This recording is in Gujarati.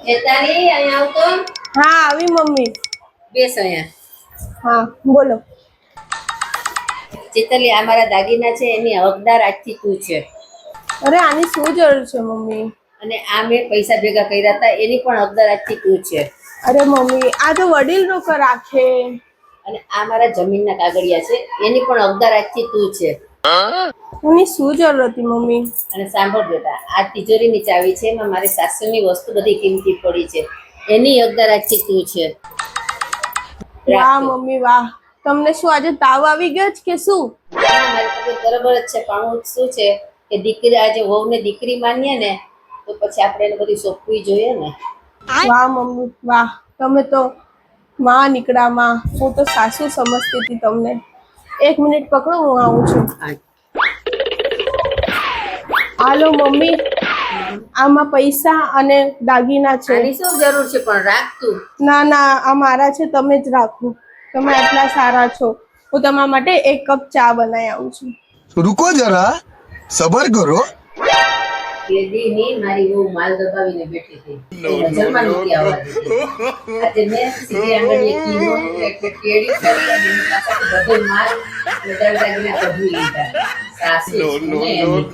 ચેતાલી અહીંયા આવતો. હા આવી મમ્મી. બેસ અહીંયા. હા બોલો. ચેતાલી આ મારા દાગીના છે એની હકદાર આજથી તું છે. અરે આની શું જરૂર છે મમ્મી? અને આ મેં પૈસા ભેગા કર્યા હતા એની પણ હકદાર આજથી તું છે. અરે મમ્મી આ તો વડીલ લોકો રાખે. અને આ મારા જમીનના કાગળિયા છે એની પણ હકદાર આજથી તું છે. એની શું જરૂર હતી મમ્મી? અને સાંભળ બેટા, આ તિજોરીની ચાવી છે એમાં મારી સાસુની વસ્તુ બધી કિંમતી પડી છે એની હકદાર આજથી તું છે. વાહ મમ્મી વાહ. તમને શું આજે તાવ આવી ગયો છે કે શું? મારી તબિયત બરાબર જ છે પણ હું શું છે કે દીકરી આજે વહુને દીકરી માનીએ ને તો પછી આપણે એને બધી સોંપવી જોઈએ ને. વાહ મમ્મી વાહ. તમે તો માં નીકળ્યા માં. હું તો સાસુ સમજતી હતી તમને. 1 મિનિટ પકડો હું આવું છું. હાલો મમ્મી, આમાં પૈસા અને દાગીના છે. આની શું જરૂર છે પણ રાખ તું. ના ના આ મારા છે, તમે જ રાખો. તમે આટલા સારા છો. હું તમારા માટે 1 કપ ચા બનાવી આવું છું. रुको जरा सबर करो. કેદીની મારી બહુ માલ દબાવીને બેઠી હતી. નજરમાં નહોતી આવવા દીધી. આજે મેં સીધી આંગળીએ કીધો એટલે કેડી કરી અને એની પાસેથી બધો માલ મેદાન દાગીને કઢવી લીધા. સાસુ છે ને એની.